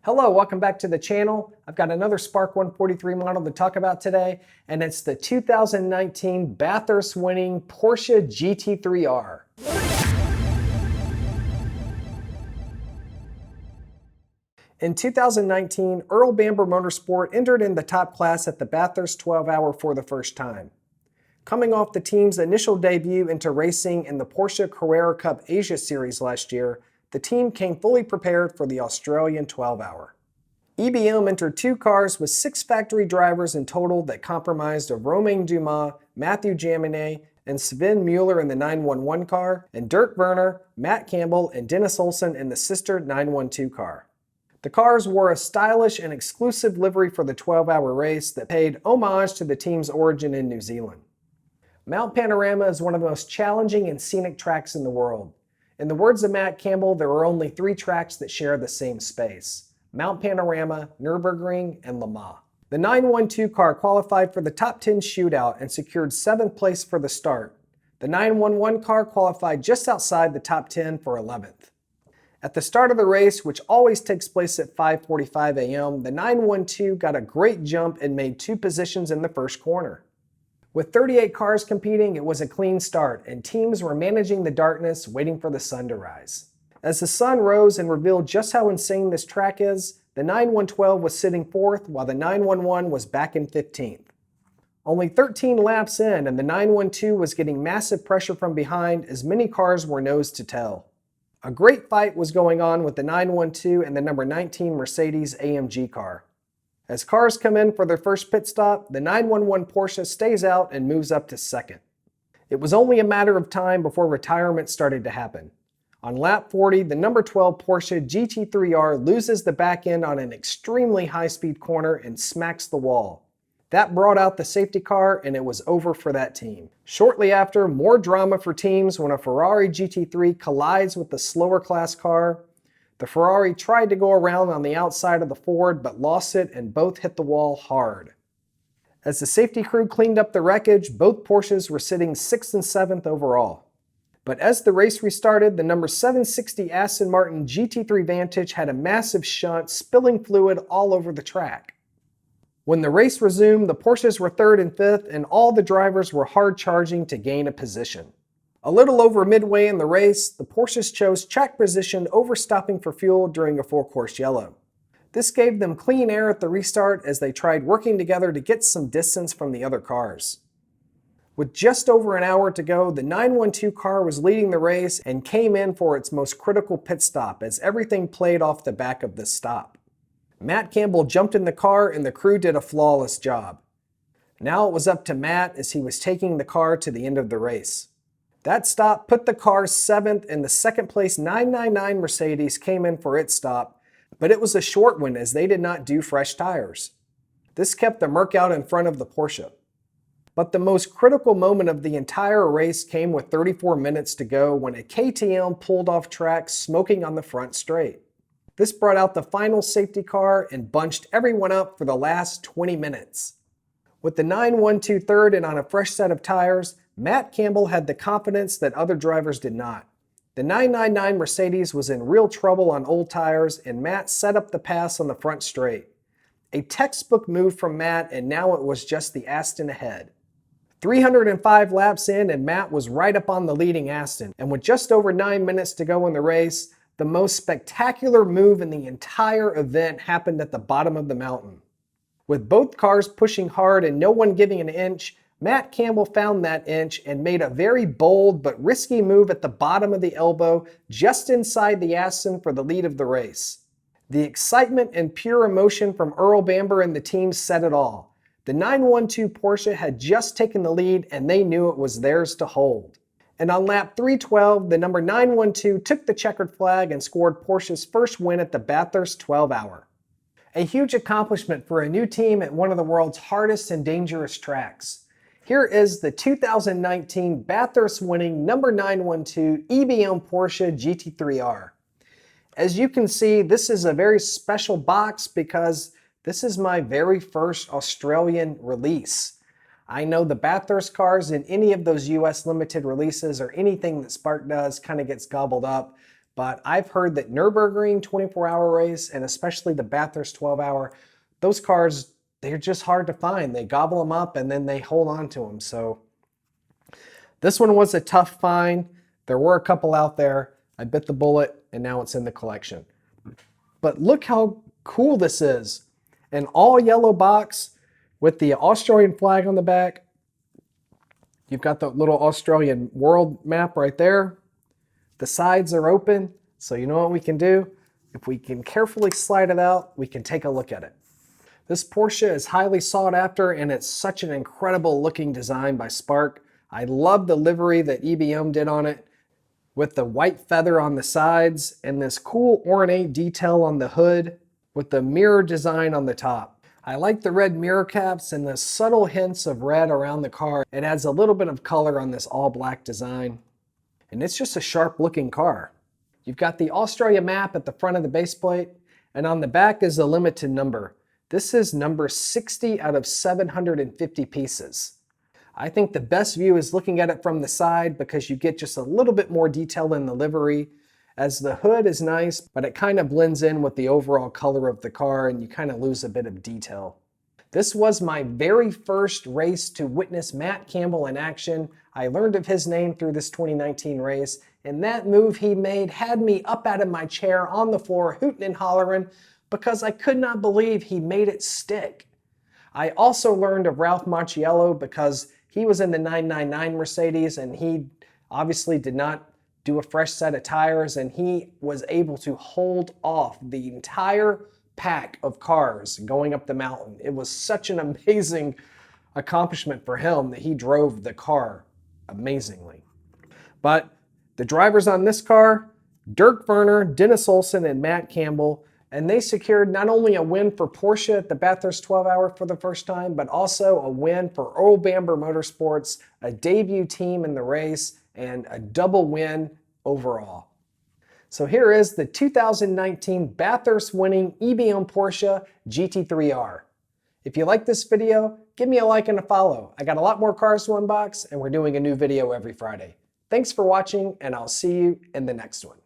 Hello, welcome back to the channel. I've got another Spark 143 model to talk about today, and it's the 2019 Bathurst winning Porsche GT3R. In 2019, Earl Bamber Motorsport entered in the top class at the Bathurst 12-hour for the first time. Coming off the team's initial debut into racing in the Porsche Carrera Cup Asia Series last year, the team came fully prepared for the Australian 12-hour. EBM entered two cars with 6 factory drivers in total that comprised of Romain Dumas, Matthew Jaminet, and Sven Mueller in the 911 car, and Dirk Werner, Matt Campbell, and Dennis Olsen in the sister 912 car. The cars wore a stylish and exclusive livery for the 12-hour race that paid homage to the team's origin in New Zealand. Mount Panorama is one of the most challenging and scenic tracks in the world. In the words of Matt Campbell, there are only 3 tracks that share the same space: Mount Panorama, Nürburgring, and Le Mans. The 912 car qualified for the top 10 shootout and secured 7th place for the start. The 911 car qualified just outside the top 10 for 11th. At the start of the race, which always takes place at 5:45 a.m., the 912 got a great jump and made 2 positions in the first corner. With 38 cars competing, it was a clean start, and teams were managing the darkness, waiting for the sun to rise. As the sun rose and revealed just how insane this track is, the 9112 was sitting 4th, while the 911 was back in 15th. Only 13 laps in, and the 912 was getting massive pressure from behind as many cars were nose to tail. A great fight was going on with the 912 and the number 19 Mercedes AMG car. As cars come in for their first pit stop, the 911 Porsche stays out and moves up to 2nd. It was only a matter of time before retirement started to happen. On lap 40, the number 12 Porsche GT3R loses the back end on an extremely high-speed corner and smacks the wall. That brought out the safety car, and it was over for that team. Shortly after, more drama for teams when a Ferrari GT3 collides with the slower class car. The Ferrari tried to go around on the outside of the Ford, but lost it and both hit the wall hard. As the safety crew cleaned up the wreckage, both Porsches were sitting 6th and 7th overall. But as the race restarted, the number 760 Aston Martin GT3 Vantage had a massive shunt, spilling fluid all over the track. When the race resumed, the Porsches were 3rd and 5th, and all the drivers were hard charging to gain a position. A little over midway in the race, the Porsches chose track position over stopping for fuel during a full-course yellow. This gave them clean air at the restart as they tried working together to get some distance from the other cars. With just over an hour to go, the 912 car was leading the race and came in for its most critical pit stop as everything played off the back of this stop. Matt Campbell jumped in the car and the crew did a flawless job. Now it was up to Matt as he was taking the car to the end of the race. That stop put the car 7th, and the 2nd place 999 Mercedes came in for its stop, but it was a short one as they did not do fresh tires. This kept the Merc out in front of the Porsche. But the most critical moment of the entire race came with 34 minutes to go when a KTM pulled off track smoking on the front straight. This brought out the final safety car and bunched everyone up for the last 20 minutes. With the 912 third and on a fresh set of tires, Matt Campbell had the confidence that other drivers did not. The 999 Mercedes was in real trouble on old tires, and Matt set up the pass on the front straight. A textbook move from Matt, and now it was just the Aston ahead. 305 laps in, and Matt was right up on the leading Aston, and with just over 9 minutes to go in the race, the most spectacular move in the entire event happened at the bottom of the mountain. With both cars pushing hard and no one giving an inch, Matt Campbell found that inch and made a very bold but risky move at the bottom of the elbow just inside the Aston for the lead of the race. The excitement and pure emotion from Earl Bamber and the team said it all. The 912 Porsche had just taken the lead and they knew it was theirs to hold. And on lap 312, the number 912 took the checkered flag and scored Porsche's first win at the Bathurst 12-hour. A huge accomplishment for a new team at one of the world's hardest and dangerous tracks. Here is the 2019 Bathurst winning number 912 EBM Porsche GT3R. As you can see, this is a very special box because this is my very first Australian release. I know the Bathurst cars in any of those US limited releases or anything that Spark does kind of gets gobbled up, But I've heard that Nürburgring 24-hour race, and especially the Bathurst 12-hour, those cars, they're just hard to find. They gobble them up and then they hold on to them. So this one was a tough find. There were a couple out there. I bit the bullet and now it's in the collection. But look how cool this is. An all yellow box with the Australian flag on the back. You've got the little Australian world map right there. The sides are open, so you know what we can do? If we can carefully slide it out, we can take a look at it. This Porsche is highly sought after and it's such an incredible looking design by Spark. I love the livery that EBM did on it with the white feather on the sides and this cool ornate detail on the hood with the mirror design on the top. I like the red mirror caps and the subtle hints of red around the car. It adds a little bit of color on this all black design. And it's just a sharp looking car. You've got the Australia map at the front of the base plate, and on the back is a limited number. This is number 60 out of 750 pieces. I think the best view is looking at it from the side because you get just a little bit more detail in the livery, as the hood is nice, but it kind of blends in with the overall color of the car and you kind of lose a bit of detail. This was my very first race to witness Matt Campbell in action. I learned of his name through this 2019 race, and that move he made had me up out of my chair on the floor hooting and hollering because I could not believe he made it stick. I also learned of Ralph Macchiello because he was in the 999 Mercedes and he obviously did not do a fresh set of tires and he was able to hold off the entire pack of cars going up the mountain. It was such an amazing accomplishment for him that he drove the car amazingly. But the drivers on this car, Dirk Werner, Dennis Olsen, and Matt Campbell, and they secured not only a win for Porsche at the Bathurst 12-hour for the first time, but also a win for Earl Bamber Motorsports, a debut team in the race, and a double win overall. So here is the 2019 Bathurst winning EBM Porsche GT3R. If you like this video, give me a like and a follow. I got a lot more cars to unbox and we're doing a new video every Friday. Thanks for watching and I'll see you in the next one.